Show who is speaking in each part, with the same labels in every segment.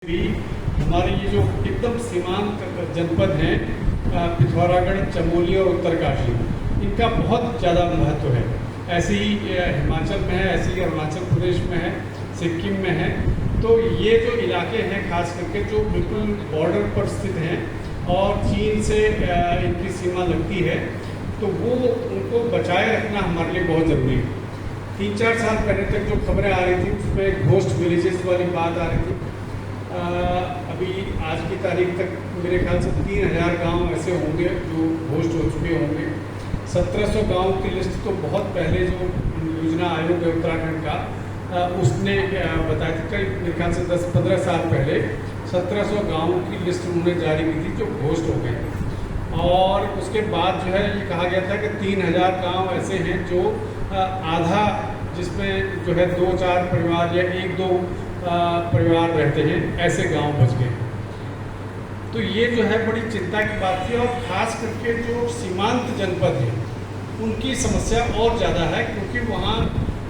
Speaker 1: भी हमारे ये जो एकदम सीमांत जनपद हैं पिथौरागढ़, चमोली और उत्तरकाशी, इनका बहुत ज़्यादा महत्व है। ऐसे ही हिमाचल में है, ऐसे ही अरुणाचल प्रदेश में है, सिक्किम में है। तो ये जो इलाके हैं खास करके जो बिल्कुल बॉर्डर पर स्थित हैं और चीन से इनकी सीमा लगती है, तो वो उनको बचाए रखना हमारे लिए बहुत ज़रूरी है। 3-4 साल पहले तक जो खबरें आ रही थी उसमें घोस्ट विलेजेस वाली बात आ रही थी। अभी आज की तारीख तक मेरे ख्याल से 3000 गांव ऐसे होंगे जो घोस्ट हो चुके होंगे। 1700 गांव की लिस्ट तो बहुत पहले जो योजना आयोग है उत्तराखंड का उसने बताया था, कई मेरे ख्याल से 10-15 साल पहले 1700 गाँव की लिस्ट उन्होंने जारी की थी जो घोस्ट हो गए। और उसके बाद जो है ये कहा गया था कि 3000 गाँव ऐसे हैं जो आधा, जिसमें जो है 2-4 परिवार या 1-2 परिवार रहते हैं, ऐसे गांव बच गए। तो ये जो है बड़ी चिंता की बात थी। और ख़ास करके जो सीमांत जनपद हैं उनकी समस्या और ज़्यादा है, क्योंकि वहाँ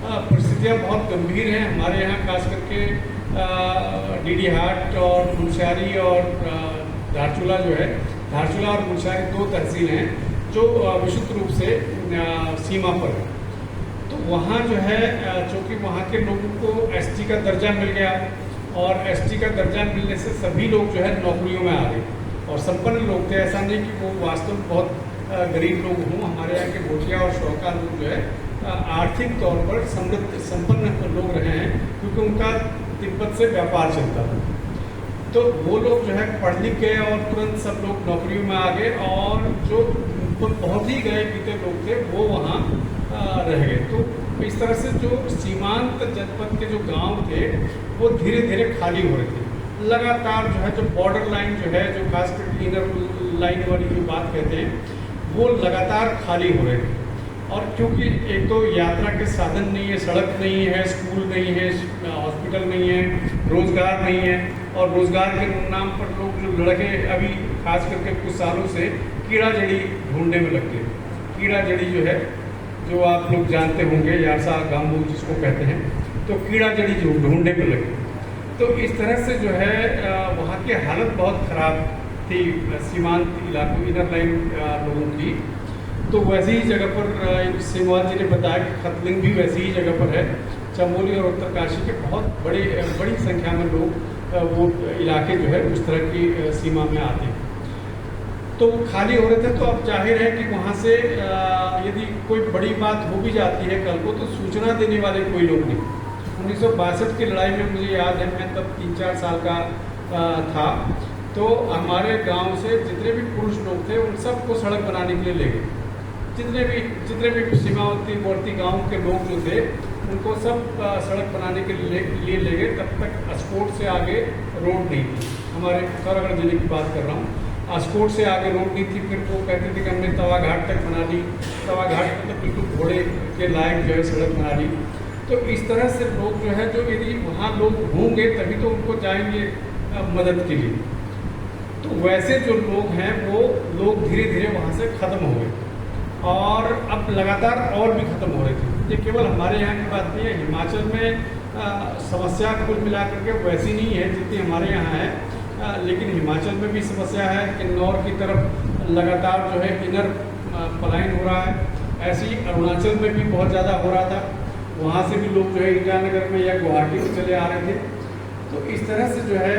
Speaker 1: परिस्थितियाँ बहुत गंभीर हैं। हमारे यहाँ खास करके डीडीहाट और मुनस्यारी और धारचूला जो है, धारचूला और मुनस्यारी 2 तहसील हैं जो विशुद्ध रूप से सीमा पर है। तो वहाँ जो है चूँकि वहाँ के लोगों को एसटी का दर्जा मिल गया, और एसटी का दर्जा मिलने से सभी लोग जो है नौकरियों में आ गए और संपन्न लोग थे। ऐसा नहीं कि वो वास्तव में बहुत गरीब लोग हों। हमारे यहाँ के भोटिया और शौका लोग जो है आर्थिक तौर पर समृद्ध संपन्न लोग रहे हैं, क्योंकि उनका तिब्बत से व्यापार चलता था। तो वो लोग जो है पढ़ लिख गए और तुरंत सब लोग नौकरियों में आ गए, और जो बहुत ही गए पीते लोग थे वो वहाँ रह गए। तो इस तरह से जो सीमांत जनपद के जो गांव थे वो धीरे धीरे खाली हो रहे थे। लगातार जो है जो बॉर्डर लाइन जो है, जो खास करके इनर लाइन वाली जो बात कहते हैं, वो लगातार खाली हो रहे थे। और क्योंकि एक तो यात्रा के साधन नहीं है, सड़क नहीं है, स्कूल नहीं है, हॉस्पिटल नहीं है, रोज़गार नहीं है, और रोज़गार के नाम पर लोग जो लड़के अभी खास करके कुछ सालों से कीड़ा जड़ी ढूंढने में लग गए। कीड़ा जड़ी जो है, जो आप लोग जानते होंगे, यारसा गांबू जिसको कहते हैं, तो कीड़ा जड़ी जो ढूंढने में लगे। तो इस तरह से जो है वहाँ की हालत बहुत ख़राब थी सीमांत इलाकों, इनर लाइन लोगों की। तो वैसी ही जगह पर सिंहवाल जी ने बताया कि खतलिंग भी वैसी ही जगह पर है। चमोली और उत्तरकाशी के बहुत बड़ी संख्या में लोग वो इलाके जो है उस तरह की सीमा में आते हैं। तो वो खाली हो रहे थे। तो अब जाहिर है कि वहाँ से यदि कोई बड़ी बात हो भी जाती है कल को, तो सूचना देने वाले कोई लोग नहीं। 1962 की लड़ाई में मुझे याद है, मैं तब 3-4 साल का था, तो हमारे गांव से जितने भी पुरुष लोग थे उन सबको सड़क बनाने के लिए ले गए। जितने भी सीमावर्ती गांव के लोग जो थे उनको सब सड़क बनाने के लिए ले गए। तब तक अस्कोट से आगे रोड नहीं थी। हमारे पिथौरागढ़ जिले की बात कर रहा हूँ। अस्कोट से आगे रोड नहीं थी। फिर वो कहते थे कि हमने तवा घाट तक बना ली। तवा घाट पर तो बिल्कुल घोड़े के लायक जो है सड़क बना ली। तो इस तरह से लोग जो है, जो यदि वहाँ लोग होंगे तभी तो उनको जाएंगे मदद के लिए। तो वैसे जो लोग हैं वो लोग धीरे धीरे वहाँ से ख़त्म हो गए, और अब लगातार और भी ख़त्म हो रहे थे। ये केवल हमारे यहाँ की बात नहीं है, हिमाचल में समस्या कुल मिलाकर के वैसी नहीं है जितनी हमारे यहाँ है। लेकिन हिमाचल में भी समस्या है। किन्नौर की तरफ लगातार जो है इनर पलायन हो रहा है। ऐसे ही अरुणाचल में भी बहुत ज़्यादा हो रहा था। वहाँ से भी लोग जो है ईटानगर में या गुवाहाटी में चले आ रहे थे। तो इस तरह से जो है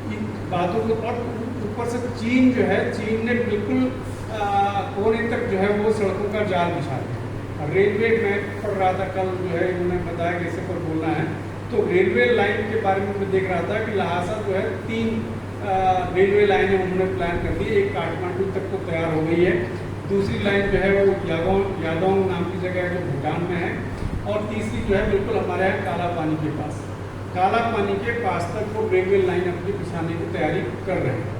Speaker 1: इन बातों को, और ऊपर से चीन जो है, चीन ने बिल्कुल कोने तक जो है वो सड़कों का जाल बिछा दिया। रेलवे में पढ़ रहा था कल, जो है उन्होंने बताया कि इसे पर बोलना है, तो रेलवे लाइन के बारे में मैं देख रहा था कि लहासा जो है 3 रेलवे लाइनें उन्होंने प्लान कर दी। एक काठमांडू तक तो तैयार हो गई है, दूसरी लाइन जो है वो यादोंग नाम की जगह है जो भूटान में है, और तीसरी जो है बिल्कुल हमारे यहाँ काला पानी के पास तक वो रेलवे लाइन अपनी बिछाने की तैयारी कर रहे हैं।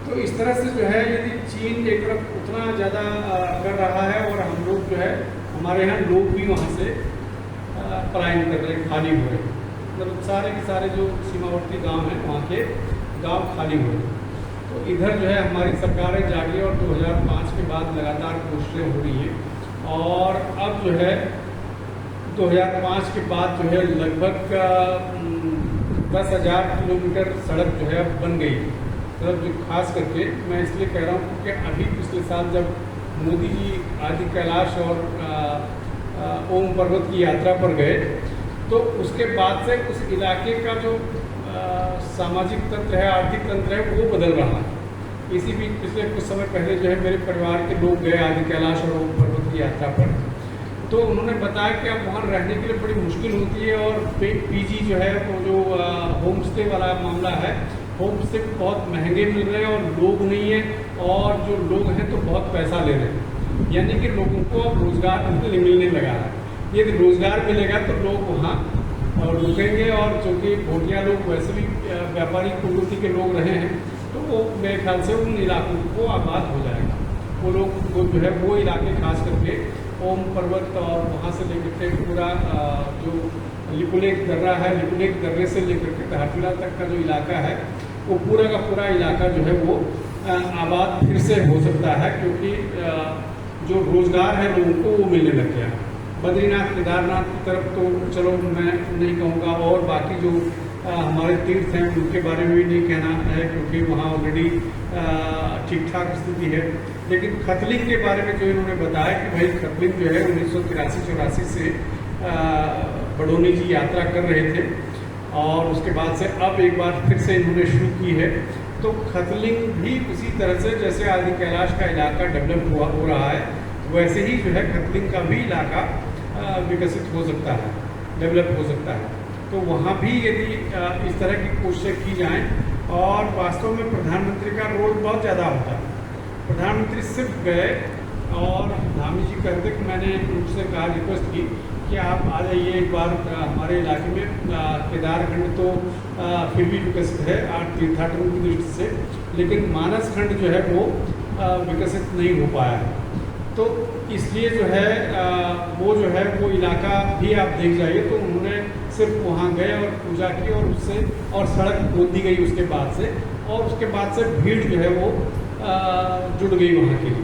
Speaker 1: तो इस तरह से जो है यदि चीन एक तरफ उतना ज़्यादा कर रहा है, और हम लोग जो है, हमारे यहाँ लोग भी वहाँ से पलायन कर रहे हैं, खाली हो रहे हैं। मतलब सारे के सारे जो सीमावर्ती गांव हैं वहाँ के गांव खाली हो रहे हैं। तो इधर जो है हमारी सरकारें जागी, और 2005 के बाद लगातार कोशिशें हो रही हैं, और अब जो है 2005 के बाद जो है लगभग 10,000 किलोमीटर सड़क जो है अब बन गई। सड़क जो खास करके मैं इसलिए कह रहा हूँ क्योंकि अभी पिछले साल जब मोदी जी आदि कैलाश और ओम पर्वत की यात्रा पर गए तो उसके बाद से उस इलाके का जो सामाजिक तंत्र है, आर्थिक तंत्र है, वो बदल रहा है। इसी बीच पिछले कुछ समय पहले जो है मेरे परिवार के लोग गए आदि कैलाश और ओम पर्वत की यात्रा पर, तो उन्होंने बताया कि अब वहाँ रहने के लिए बड़ी मुश्किल होती है और पीजी जो है वो जो होम स्टे वाला मामला है, होम स्टे बहुत महंगे मिल रहे हैं और लोग नहीं है, और जो लोग हैं तो बहुत पैसा ले रहे हैं। यानी कि लोगों को अब रोजगार मिलने लगा है। यदि रोजगार मिलेगा तो लोग वहाँ रुकेंगे, और चूँकि भोटिया लोग वैसे भी व्यापारिक प्रवृत्ति के लोग रहे हैं तो वो मेरे ख्याल से उन इलाकों को आबाद हो जाएगा। वो लोग जो है वो इलाके खास करके ओम पर्वत और वहाँ से लेकर के पूरा जो लिपुलेख दर्रा है, लिपुलेख दर्रे से लेकर के तहसीला तक का जो इलाका है वो पूरा का पूरा इलाका जो है वो आबाद फिर से हो सकता है, क्योंकि जो रोजगार है लोगों को वो मिलने लग गया है। बद्रीनाथ केदारनाथ की तरफ तो चलो मैं नहीं कहूँगा, और बाकी जो हमारे तीर्थ हैं उनके बारे में भी नहीं कहना है क्योंकि वहाँ ऑलरेडी ठीक ठाक स्थिति है। लेकिन खतलिंग के बारे में जो इन्होंने बताया कि भाई खतलिंग जो है 1983-84 से बडोनी जी यात्रा कर रहे थे और उसके बाद से अब एक बार फिर से इन्होंने शुरू की है। तो खतलिंग भी उसी तरह से जैसे आदि कैलाश का इलाका डेवलप हो रहा है, वैसे ही जो है खतलिंग का भी इलाका विकसित हो सकता है, डेवलप हो सकता है। तो वहाँ भी यदि इस तरह की कोशिशें की जाएं, और वास्तव में प्रधानमंत्री का रोल बहुत ज़्यादा होता है। प्रधानमंत्री सिर्फ गए और धामी जी कहते कि मैंने उनसे कहा, रिक्वेस्ट की कि आप आ जाइए एक बार हमारे इलाके में। केदारखंड तो फिर भी विकसित है तीर्थाटन की दृष्टि से, लेकिन मानस खंड जो है वो विकसित नहीं हो पाया है। तो इसलिए जो है वो जो है वो इलाका भी आप देख जाइए तो उन्होंने सिर्फ वहाँ गए और पूजा की और उससे और सड़क खोद दी गई उसके बाद से, और उसके बाद से भीड़ जो है वो जुड़ गई वहाँ के लिए।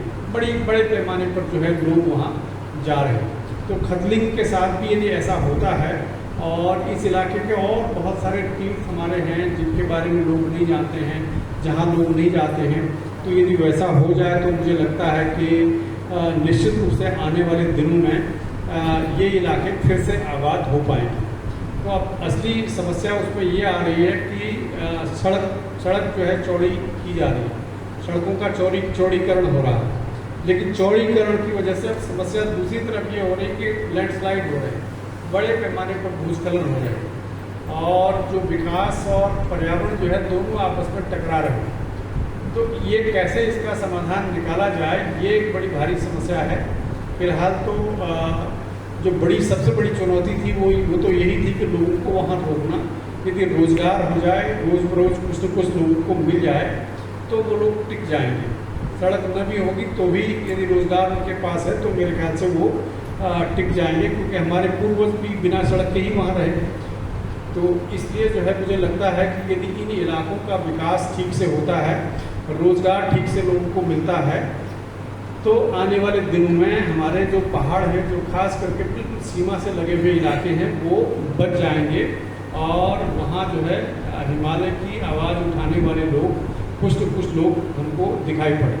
Speaker 1: बड़े पैमाने पर जो है लोग वहाँ जा रहे हैं। तो खतलिंग के साथ भी यदि ऐसा होता है, और इस इलाके के और बहुत सारे तीर्थ हमारे हैं जिनके बारे में लोग नहीं जानते हैं, जहाँ लोग नहीं जाते हैं, तो यदि वैसा हो जाए तो मुझे लगता है कि निश्चित रूप से आने वाले दिनों में ये इलाके फिर से आबाद हो पाएंगे। तो अब असली समस्या उसमें ये आ रही है कि सड़क जो है चौड़ी की जा रही है, सड़कों का चौड़ीकरण हो रहा है, लेकिन चौड़ीकरण की वजह से अब समस्या दूसरी तरफ ये हो रही है कि लैंडस्लाइड हो रहे हैं, बड़े पैमाने पर भूस्खलन हो रहे हैं, और जो विकास और पर्यावरण जो है दोनों आपस में टकरा रहे हैं। तो ये कैसे इसका समाधान निकाला जाए, ये एक बड़ी भारी समस्या है। फिलहाल तो जो सबसे बड़ी चुनौती थी वो तो यही थी कि लोगों को वहाँ रोकना। यदि रोजगार हो जाए, रोज बरोज कुछ न कुछ लोगों को मिल जाए तो वो लोग टिक जाएंगे। सड़क न भी होगी तो भी यदि रोजगार उनके पास है तो मेरे ख्याल से वो टिक जाएंगे, क्योंकि हमारे पूर्वज भी बिना सड़क के ही वहाँ रहे। तो इसलिए जो है मुझे लगता है कि यदि इन इलाकों का विकास ठीक से होता है, रोजगार ठीक से लोगों को मिलता है, तो आने वाले दिनों में हमारे जो पहाड़ हैं, जो खास करके बिल्कुल सीमा से लगे हुए इलाके हैं, वो बच जाएंगे, और वहाँ जो है हिमालय की आवाज़ उठाने वाले लोग कुछ न कुछ लोग हमको दिखाई पड़े।